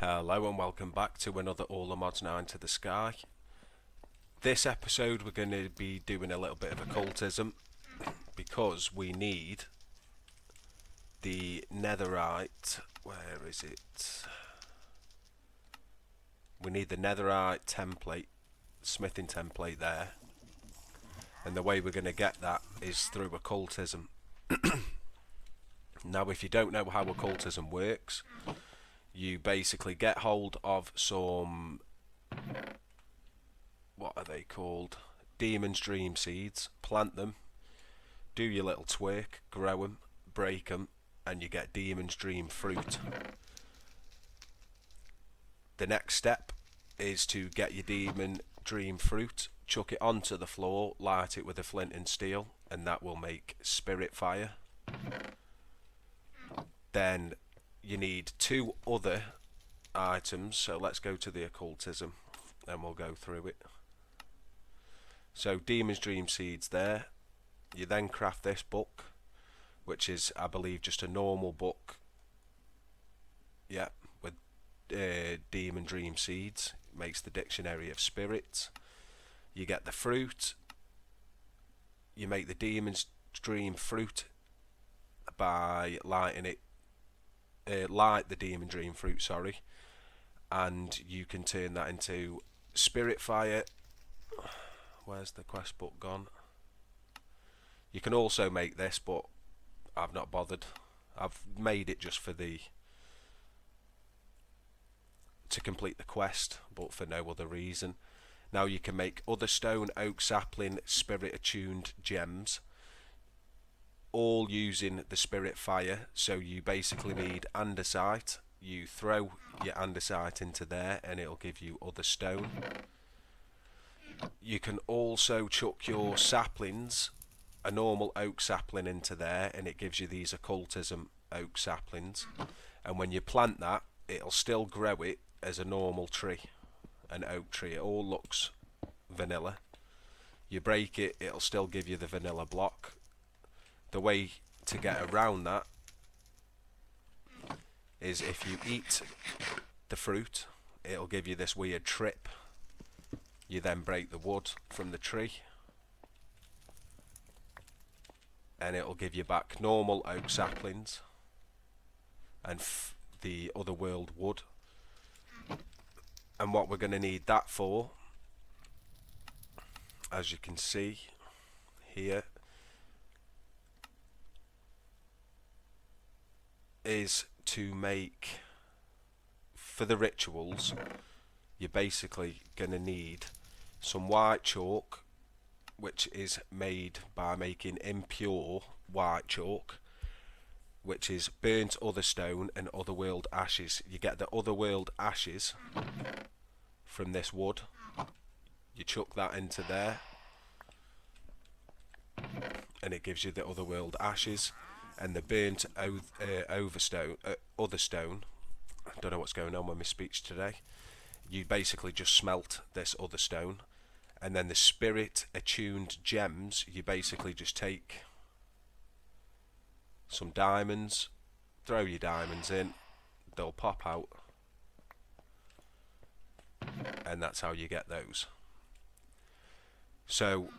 Hello and welcome back to another All the Mods 9 to the Sky. This episode we're going to be doing a little bit of occultism because we need the Netherite. Where is it? We need the Netherite template, smithing template there. And the way we're going to get that is through occultism. Now if you don't know how occultism works, you basically get hold of some, what are they called? Demon's Dream seeds, plant them, do your little twerk, grow them, break them, and you get Demon's Dream fruit. The next step is to get your Demon Dream fruit, chuck it onto the floor, light it with a flint and steel, and that will make spirit fire. Then you need two other items, so let's go to the occultism and we'll go through it. So Demon's Dream seeds there. You then craft this book, which is I believe just a normal book, yeah, with Demon Dream seeds. It makes the dictionary of spirits. You get the fruit, you make the Demon's Dream fruit by lighting it, light the Demon Dream fruit, sorry, and you can turn that into spirit fire. Where's the quest book gone? You can also make this, but I've not bothered. I've made it just for to complete the quest, but for no other reason. Now you can make other stone, oak, sapling, spirit attuned gems, all using the spirit fire. So you basically need andesite. You throw your andesite into there and it'll give you other stone. You can also chuck your saplings, a normal oak sapling, into there and it gives you these occultism oak saplings, and when you plant that it'll still grow it as a normal tree, an oak tree. It all looks vanilla. You break it, it'll still give you the vanilla block. The way to get around that is if you eat the fruit, it'll give you this weird trip. You then break the wood from the tree and it'll give you back normal oak saplings and the other world wood. And what we're going to need that for, as you can see here, is to make, for the rituals, you're basically going to need some white chalk, which is made by making impure white chalk, which is burnt other stone and otherworld ashes. You get the otherworld ashes from this wood, you chuck that into there and it gives you the otherworld ashes. And the burnt other stone, I don't know what's going on with my speech today. You basically just smelt this other stone, and then the spirit attuned gems, you basically just take some diamonds, throw your diamonds in, they'll pop out, and that's how you get those. So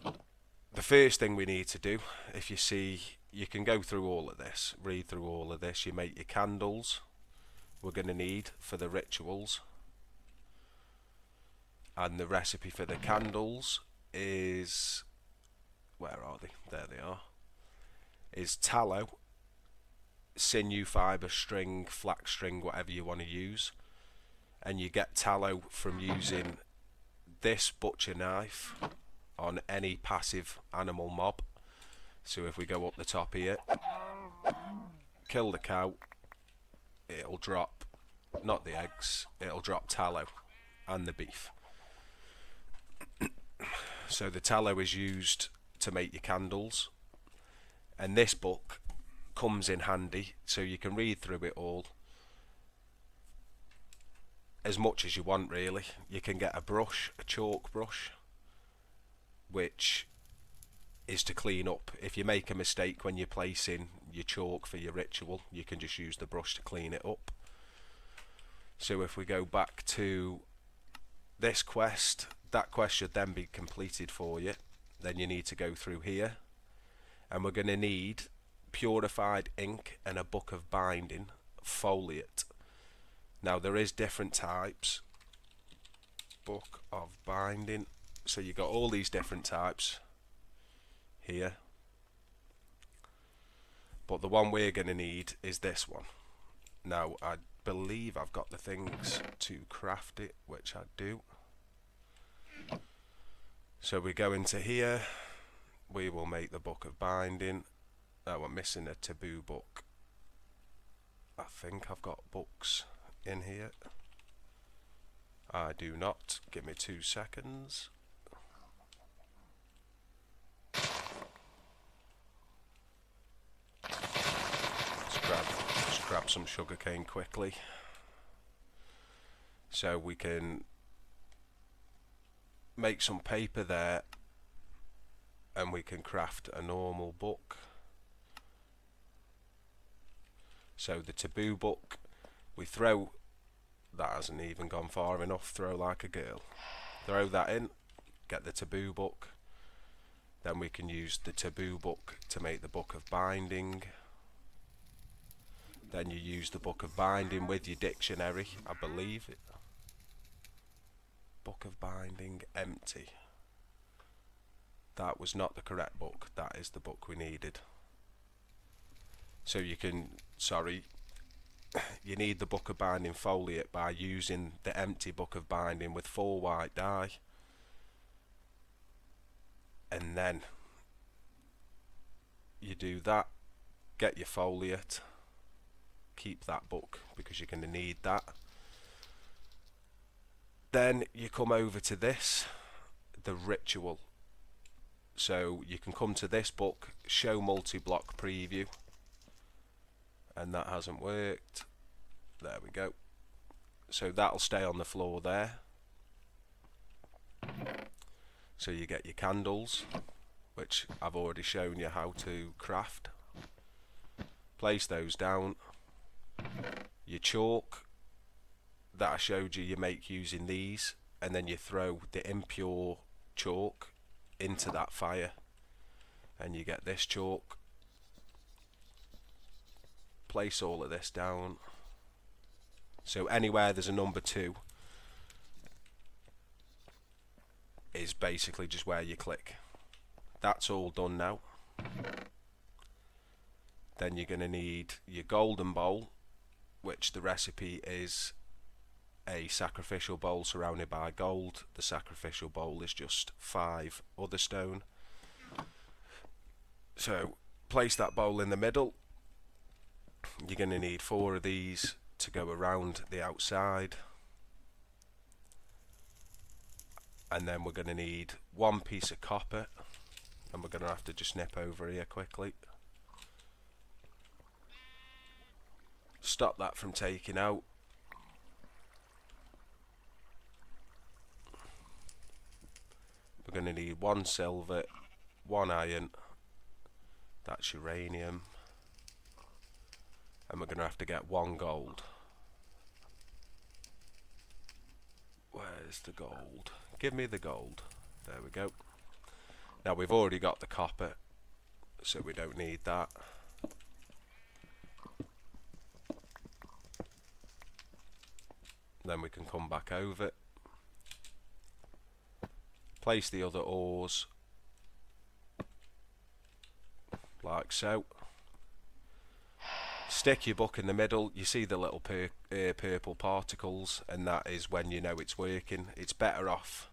the first thing we need to do, if you see, you can go through all of this, read through all of this. You make your candles, we're going to need for the rituals, and the recipe for the candles is, where are they? There they are. Is tallow, sinew fibre, string, flax string, whatever you want to use. And you get tallow from using this butcher knife on any passive animal mob. So if we go up the top here, kill the cow, it'll drop, not the eggs, it'll drop tallow and the beef. So the tallow is used to make your candles, and this book comes in handy, so you can read through it all as much as you want really. You can get a brush, a chalk brush, which is to clean up. If you make a mistake when you're placing your chalk for your ritual, you can just use the brush to clean it up. So if we go back to this quest, that quest should then be completed for you. Then you need to go through here, and we're going to need purified ink and a book of binding foliate. Now there is different types. Book of binding. So you got all these different types here, but the one we're going to need is this one. Now I believe I've got the things to craft it, which I do. So we go into here, we will make the book of binding. We're missing a taboo book. I think I've got books in here. I do not. Give me 2 seconds. Let's grab some sugarcane quickly, so we can make some paper there, and we can craft a normal book. So the taboo book, we throw, that hasn't even gone far enough, throw like a girl. Throw that in, get the taboo book, then we can use the taboo book to make the book of binding. Then you use the book of binding with your dictionary, I believe it. Book of binding empty. That was not the correct book, that is the book we needed. So you can, you need the book of binding foliate by using the empty book of binding with 4 white dye, and then you do that, get your foliate, keep that book because you're going to need that. Then you come over to this, the ritual. So you can come to this book, show multi-block preview, and that hasn't worked. There we go. So that'll stay on the floor there. So you get your candles, which I've already shown you how to craft. Place those down. Your chalk that I showed you, you make using these, and then you throw the impure chalk into that fire, and you get this chalk. Place all of this down. So anywhere there's a number 2 is basically just where you click. That's all done now. Then you're going to need your golden bowl, which the recipe is a sacrificial bowl surrounded by gold. The sacrificial bowl is just 5 other stone. So place that bowl in the middle. You're going to need 4 of these to go around the outside, and then we're going to need 1 piece of copper, and we're going to have to just nip over here quickly. Stop that from taking out. We're going to need 1 silver, 1 iron, that's uranium, and we're going to have to get 1 gold. Where's the gold? Give me the gold. There we go. Now we've already got the copper, so we don't need that. Then we can come back over, place the other ores like so. Stick your book in the middle. You see the little purple particles, and that is when you know it's working. It's better off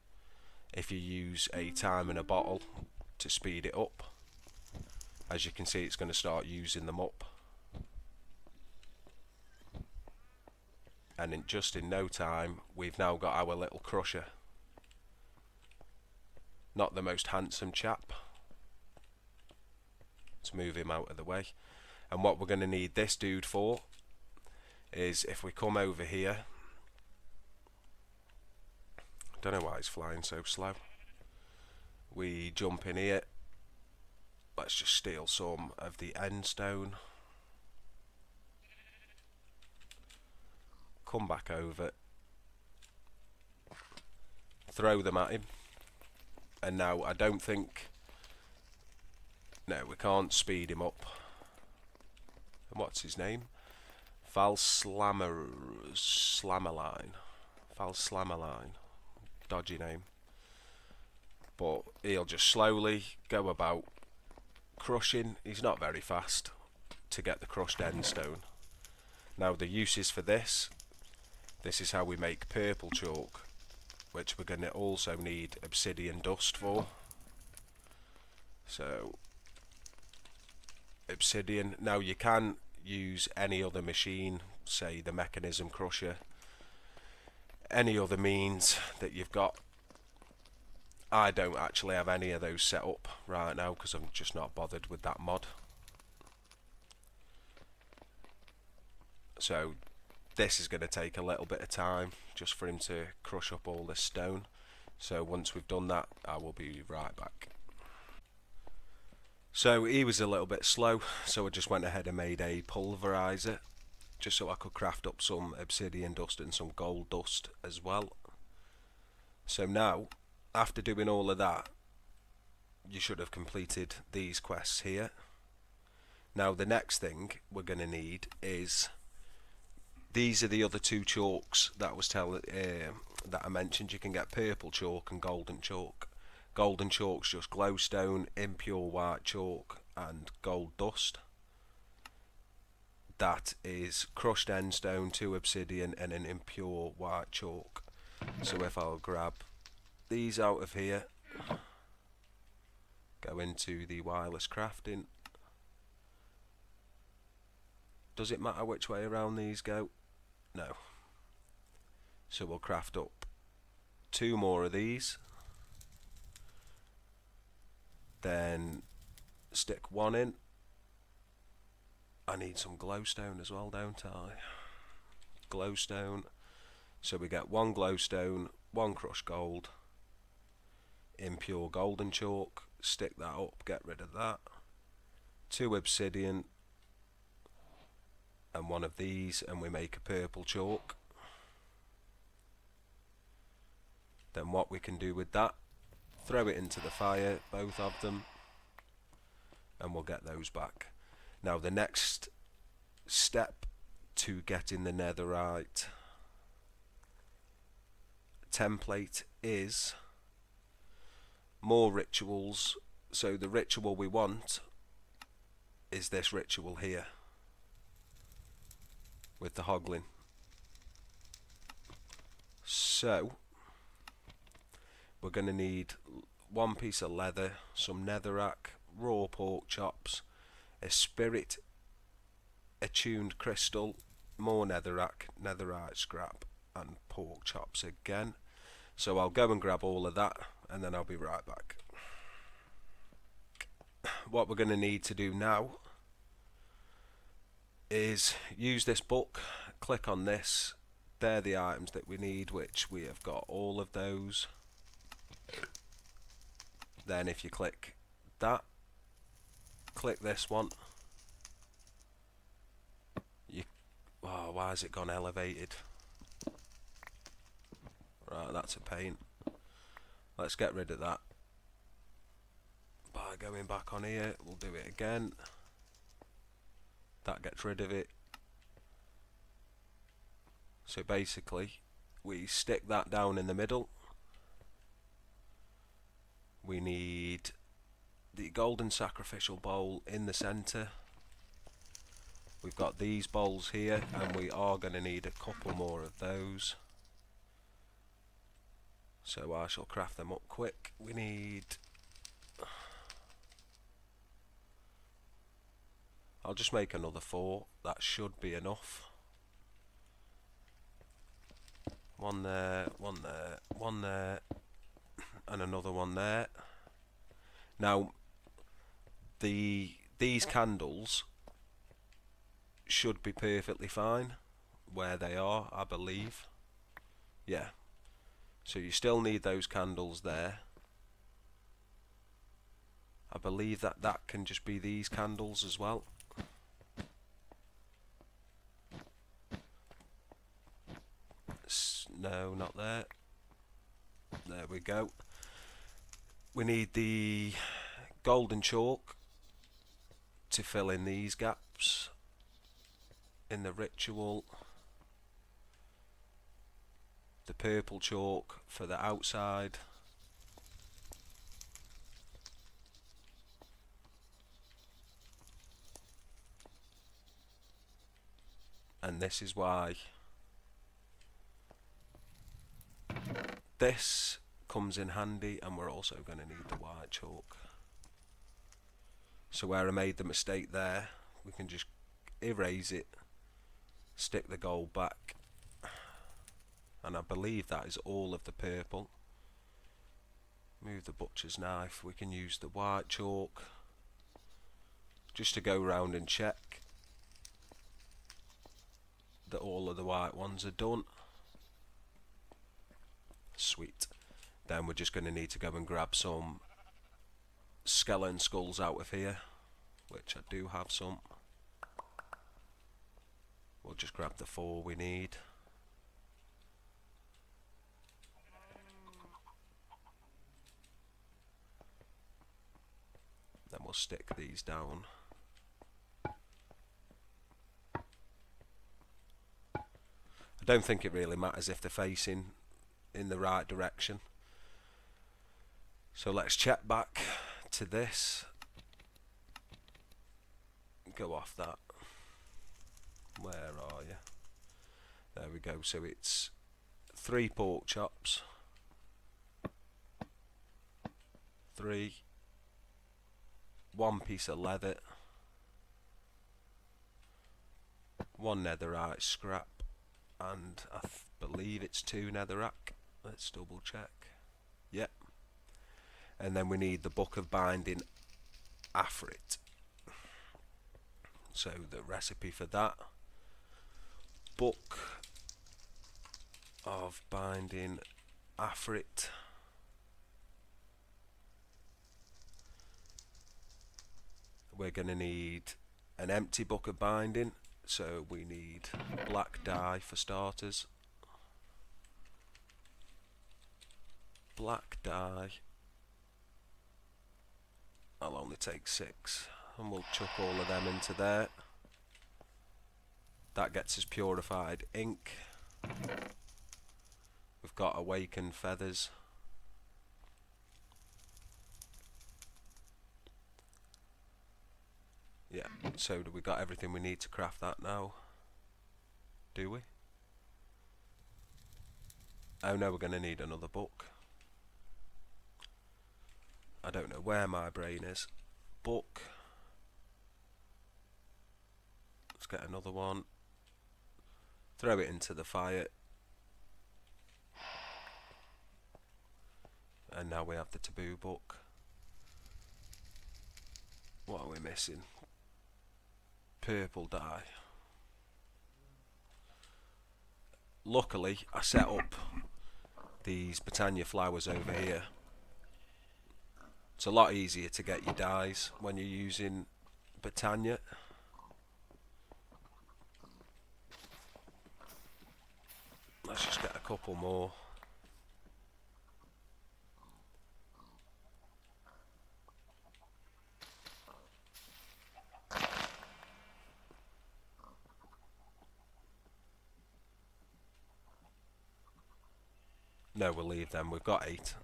if you use a time and a bottle to speed it up. As you can see, it's going to start using them up, and just in no time we've now got our little crusher. Not the most handsome chap. Let's move him out of the way. And what we're going to need this dude for is, if we come over here, I don't know why he's flying so slow. We jump in here. Let's just steal some of the end stone. come back over, throw them at him, and now I don't think, no, we can't speed him up. And what's his name? Slammerline. Dodgy name. But he'll just slowly go about crushing. He's not very fast to get the crushed end stone. Now the uses for this is how we make purple chalk, which we're going to also need obsidian dust for. So obsidian. Now you can use any other machine, say the mechanism crusher, any other means that you've got. I don't actually have any of those set up right now because I'm just not bothered with that mod. So this is going to take a little bit of time just for him to crush up all this stone. So once we've done that, I will be right back. So he was a little bit slow, so I just went ahead and made a pulverizer just so I could craft up some obsidian dust and some gold dust as well. So now, after doing all of that, you should have completed these quests here. Now the next thing we're going to need is, these are the other two chalks that I mentioned. You can get purple chalk and golden chalk. Golden chalk's just glowstone, impure white chalk and gold dust. That is crushed end stone, 2 obsidian and an impure white chalk. So if I'll grab these out of here, go into the wireless crafting. Does it matter which way around these go? No. So we'll craft up 2 more of these, then stick 1 in. I need some glowstone as well, don't I? Glowstone. So we get 1 glowstone, 1 crushed gold, impure golden chalk, stick that up, get rid of that, 2 obsidian and 1 of these, and we make a purple chalk. Then what we can do with that, throw it into the fire, both of them, and we'll get those back. Now the next step to getting the netherite template is more rituals. So the ritual we want is this ritual here with the hoggling. So we're going to need 1 piece of leather, some netherrack, raw pork chops, a spirit attuned crystal, more netherrack, netherite scrap and pork chops again. So I'll go and grab all of that and then I'll be right back. What we're going to need to do now is use this book, click on this, they're the items that we need, which we have got all of those. Then if you click that, click this one, oh, why has it gone elevated? Right, that's a pain. Let's get rid of that by going back on here. We'll do it again. That gets rid of it. So basically we stick that down in the middle. We need the golden sacrificial bowl in the center. We've got these bowls here and we are going to need a couple more of those. So I shall craft them up quick. We need, I'll just make another 4. That should be enough. 1 there, 1 there, 1 there, and another 1 there. Now these candles should be perfectly fine where they are, I believe. Yeah. So you still need those candles there. I believe that can just be these candles as well. No, not there. There we go. We need the golden chalk to fill in these gaps in the ritual. The purple chalk for the outside. And this is why this comes in handy, and we're also going to need the white chalk. So where I made the mistake there, we can just erase it, stick the gold back, and I believe that is all of the purple. Move the butcher's knife. We can use the white chalk just to go round and check that all of the white ones are done. Sweet. Then we're just going to need to go and grab some skeleton skulls out of here, which I do have some. We'll just grab the 4 we need. Then we'll stick these down. I don't think it really matters if they're facing in the right direction. So let's check back to this. Go off that. Where are you? There we go. So it's 3 pork chops. 3. 1 piece of leather. 1 netherite scrap. And I believe it's 2 netherrack. Let's double check. Yep. And then we need the book of binding Afrit. So the recipe for that: book of binding Afrit. We're going to need an empty book of binding, so we need black dye for starters. Black dye. I'll only take 6, and we'll chuck all of them into there. That gets us purified ink. We've got awakened feathers. Yeah, so we got everything we need to craft that now? Do we? Oh no, we're going to need another book. I don't know where my brain is. Book. Let's get another one. Throw it into the fire. And now we have the taboo book. What are we missing? Purple dye. Luckily, I set up these Britannia flowers over here. It's a lot easier to get your dyes when you're using Britannia. Let's just get a couple more. No, we'll leave them. We've got 8.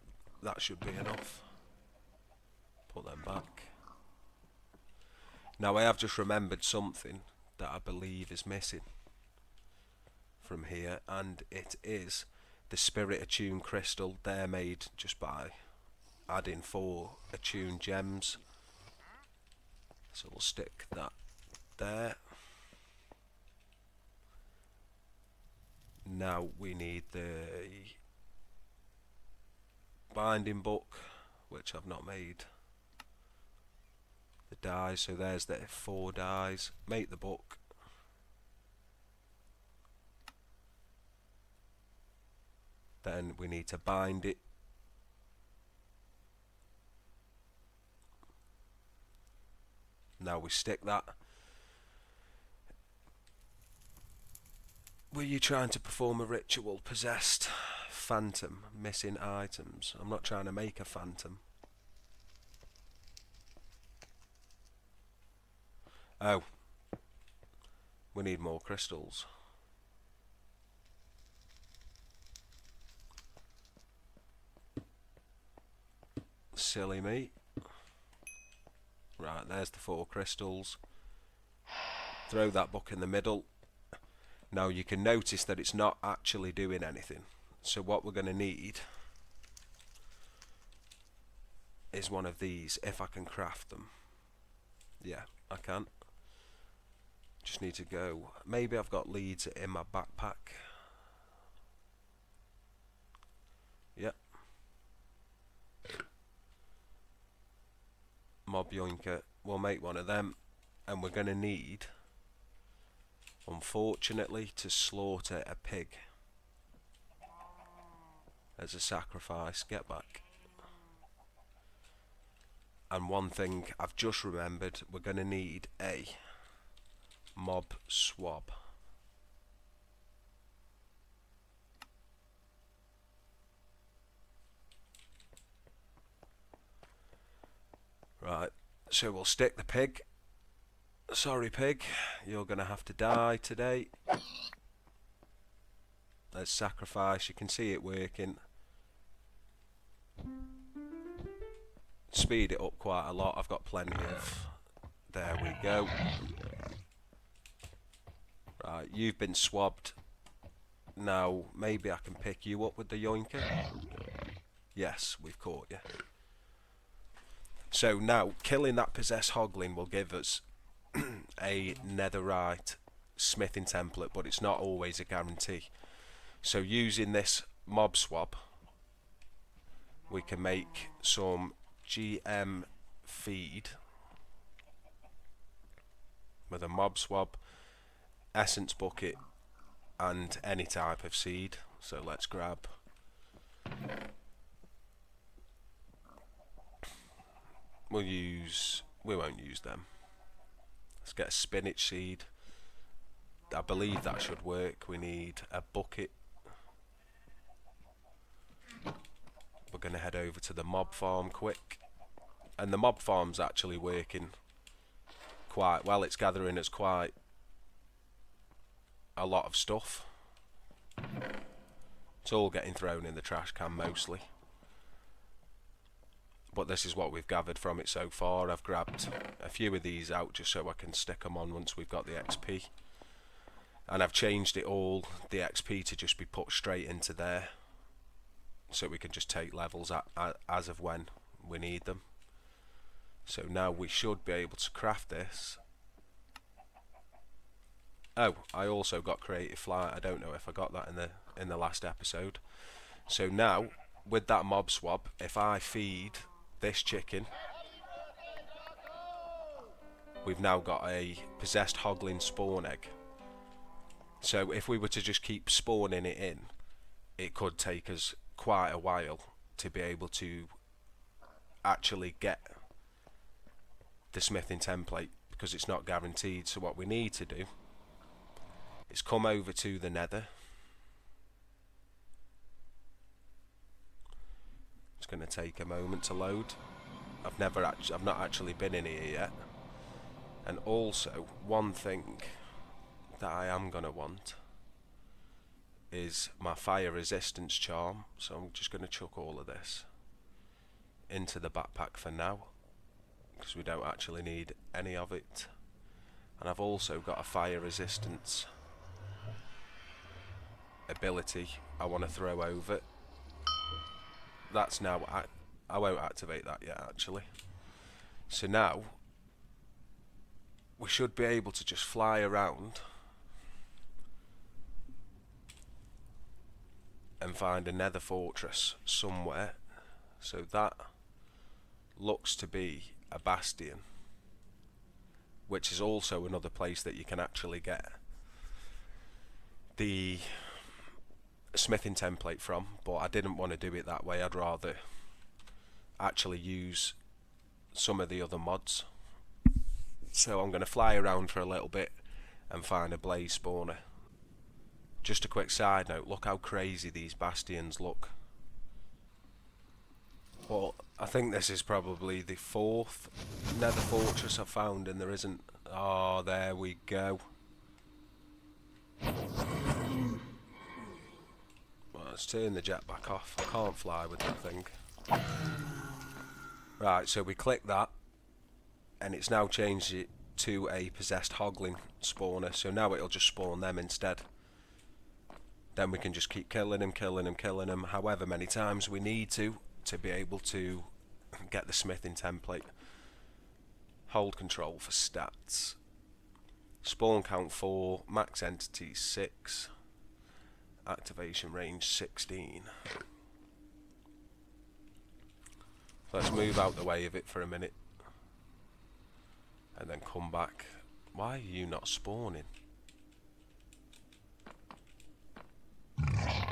That should be enough. Put them back. Now I have just remembered something that I believe is missing from here, and it is the spirit attuned crystal. They're made just by adding 4 attuned gems. So we'll stick that there. Now we need the binding book, which I've not made the dies, so there's the 4 dies. Make the book. Then we need to bind it. Now we stick that Were you trying to perform a ritual? Possessed phantom, missing items. I'm not trying to make a phantom. Oh, we need more crystals. Silly me. Right, there's the 4 crystals. Throw that book in the middle. Now you can notice that it's not actually doing anything. So what we're going to need is one of these, if I can craft them. Yeah, I can. Just need to go. Maybe I've got leads in my backpack. Yep. Mob yoinker. We'll make one of them. And we're going to need, unfortunately, to slaughter a pig as a sacrifice. Get back. And one thing I've just remembered, we're going to need a mob swab. Right, so we'll stick the pig. Sorry pig, you're going to have to die today. Let's sacrifice, you can see it working. Speed it up quite a lot, I've got plenty of... There we go. Right, you've been swabbed. Now, maybe I can pick you up with the yoinker. Yes, we've caught you. So now, killing that possessed hoglin will give us a netherite smithing template, but it's not always a guarantee. So using this mob swab, we can make some GM feed with a mob swab, essence bucket, and any type of seed. So let's grab we won't use them. Let's get a spinach seed. I believe that should work. We need a bucket. We're going to head over to the mob farm quick. And the mob farm's actually working quite well. It's gathering us quite a lot of stuff. It's all getting thrown in the trash can mostly. But this is what we've gathered from it so far. I've grabbed a few of these out just so I can stick them on once we've got the XP. And I've changed it all, the XP, to just be put straight into there. So we can just take levels as of when we need them. So now we should be able to craft this. Oh, I also got creative flight. I don't know if I got that in the last episode. So now, with that mob swab, if I feed this chicken, we've now got a possessed hoglin spawn egg. So if we were to just keep spawning it in, it could take us quite a while to be able to actually get the smithing template, because it's not guaranteed. So what we need to do is come over to the nether. It's going to take a moment to load. I've not actually been in here yet. And also, one thing that I am going to want is my fire resistance charm. So I'm just going to chuck all of this into the backpack for now, because we don't actually need any of it. And I've also got a fire resistance ability I want to throw over. That's now, I won't activate that yet actually. So now we should be able to just fly around and find a nether fortress somewhere. So that looks to be a bastion, which is also another place that you can actually get the smithing template from, but I didn't want to do it that way. I'd rather actually use some of the other mods. So I'm going to fly around for a little bit and find a blaze spawner. Just a quick side note, look how crazy these bastions look. Well, I think this is probably the 4th nether fortress I've found, and there isn't... Oh, there we go. Well, let's turn the jetpack off. I can't fly with that thing. Right, so we click that, and it's now changed it to a possessed hoglin spawner, so now it'll just spawn them instead. Then we can just keep killing them however many times we need to be able to get the smithing template. Hold control for stats. Spawn count 4, max entities 6, activation range 16. Let's move out the way of it for a minute and then come back. Why are you not spawning?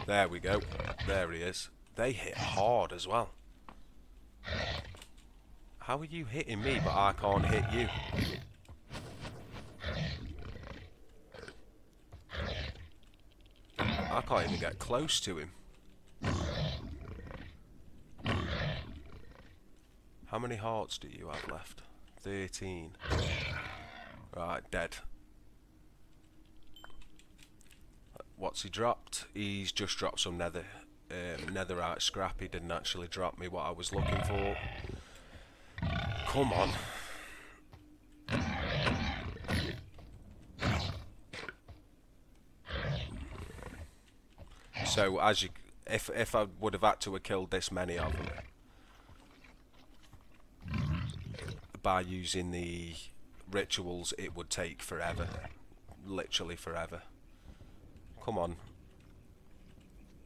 There we go. There he is. They hit hard as well. How are you hitting me but I can't hit you? I can't even get close to him. How many hearts do you have left? 13. Right, dead. What's he dropped? He's just dropped some netherite scrap. He didn't actually drop me what I was looking for. Come on. So as you, if I would have had to have killed this many of them by using the rituals, it would take forever, literally forever. Come on.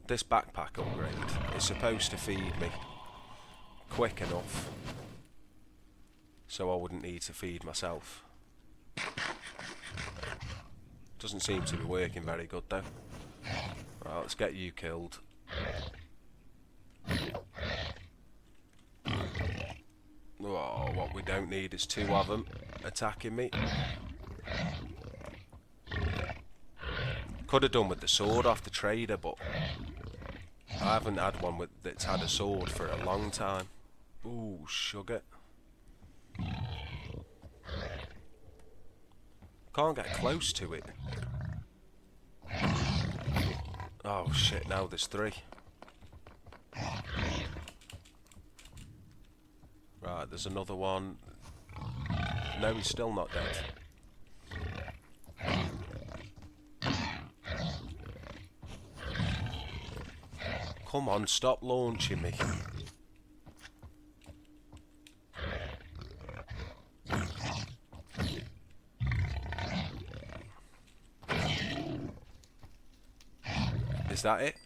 This backpack upgrade is supposed to feed me quick enough so I wouldn't need to feed myself. Doesn't seem to be working very good though. Right, let's get you killed. Oh, what we don't need is 2 of them attacking me. Could have done with the sword off the trader, but I haven't had one that's had a sword for a long time. Ooh, sugar. Can't get close to it. Oh shit, now there's 3. Right, there's another one. No, he's still not dead. Come on, stop launching me. Is that it?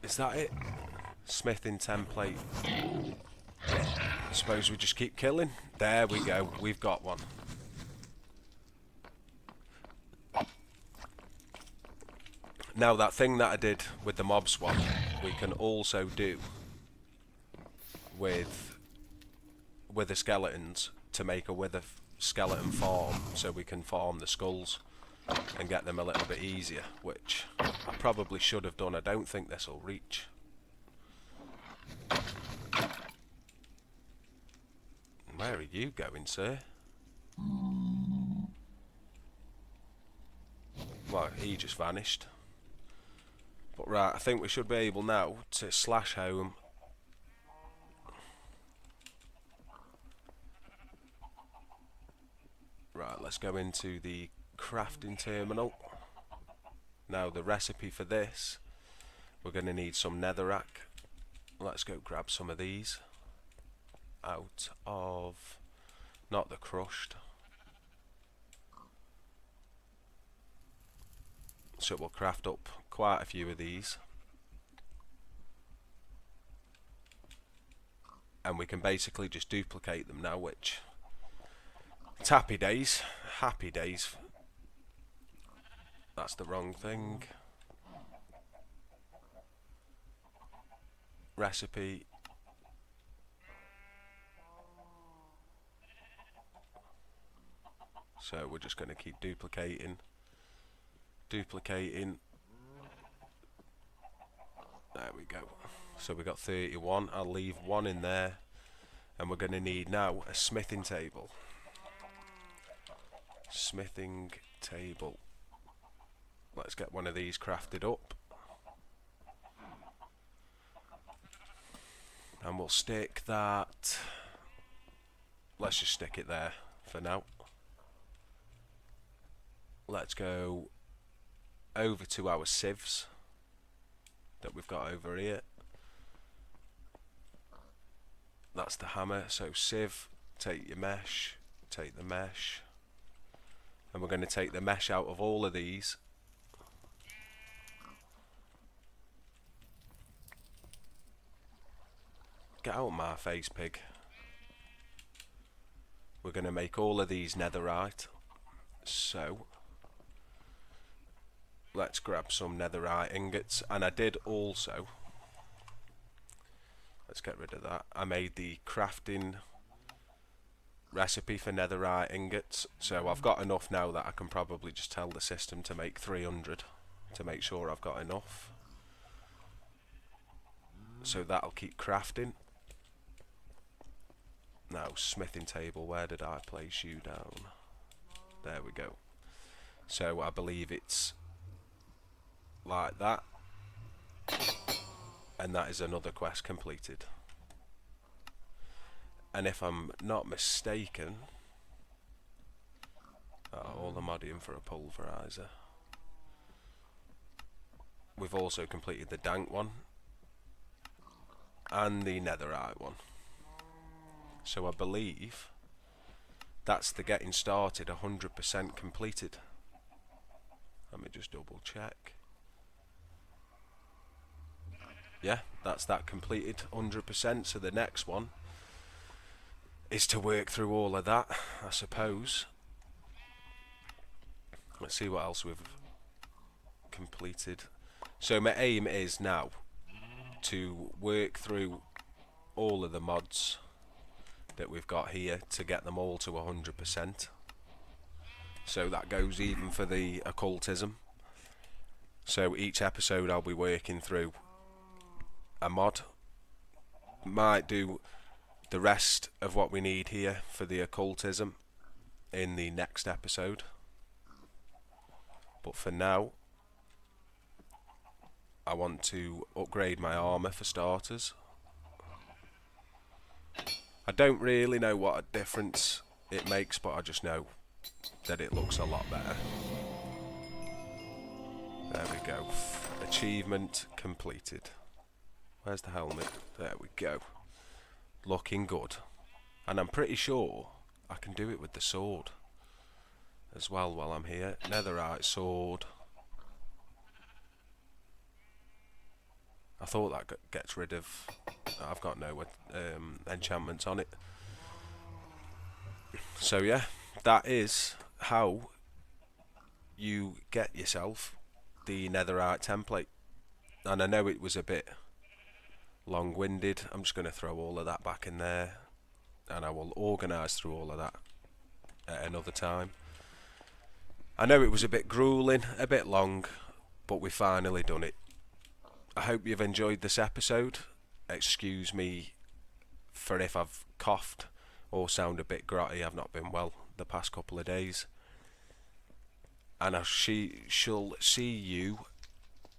Is that it? Smithing template. I suppose we just keep killing. There we go, we've got one. Now that thing that I did with the mob swap, we can also do with the skeletons to make a wither skeleton farm, so we can farm the skulls and get them a little bit easier, which I probably should have done. I don't think this will reach. Where are you going, sir? Well, he just vanished. But right, I think we should be able now to slash home. Right, let's go into the crafting terminal. Now the recipe for this, we're going to need some netherrack. Let's go grab some of these out of, not the crushed. So we'll craft up quite a few of these. And we can basically just duplicate them now, which, it's happy days. Happy days. That's the wrong thing. Recipe. So we're just going to keep duplicating duplicating. There we go. So we got 31. I'll leave 1 in there, and we're going to need now a smithing table. Smithing table. Let's get one of these crafted up, and we'll stick that. Let's just stick it there for now. Let's go over to our sieves that we've got over here. That's the hammer. So sieve, take your mesh, take the mesh, and we're going to take the mesh out of all of these. Get out of my face, pig. We're going to make all of these netherite. So let's grab some netherite ingots. And I did also, let's get rid of that, I made the crafting recipe for netherite ingots. So I've got enough now that I can probably just tell the system to make 300 to make sure I've got enough. So that'll keep crafting. Now, smithing table, where did I place you down? There we go. So I believe it's like that. And that is another quest completed. And if I'm not mistaken, all the modding for a pulverizer. We've also completed the dank one and the netherite one. So I believe that's the getting started 100% completed. Let me just double check. Yeah, that's that completed 100%. So the next one is to work through all of that, I suppose. Let's see what else we've completed. So my aim is now to work through all of the mods that we've got here to get them all to 100%. So that goes even for the occultism. So each episode I'll be working through a mod. Might do the rest of what we need here for the occultism in the next episode. But for now, I want to upgrade my armour for starters. I don't really know what a difference it makes, but I just know that it looks a lot better. There we go. Achievement completed. Where's the helmet? There we go. Looking good. And I'm pretty sure I can do it with the sword as well while I'm here. Netherite sword. I thought that gets rid of... I've got no enchantments on it. So yeah, that is how you get yourself the netherite template. And I know it was a bit long-winded. I'm just going to throw all of that back in there, and I will organise through all of that at another time. I know it was a bit grueling, a bit long, but we finally done it. I hope you've enjoyed this episode. Excuse me for if I've coughed or sound a bit grotty. I've not been well the past couple of days. And I shall see you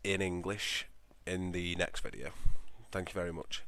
in English in the next video. Thank you very much.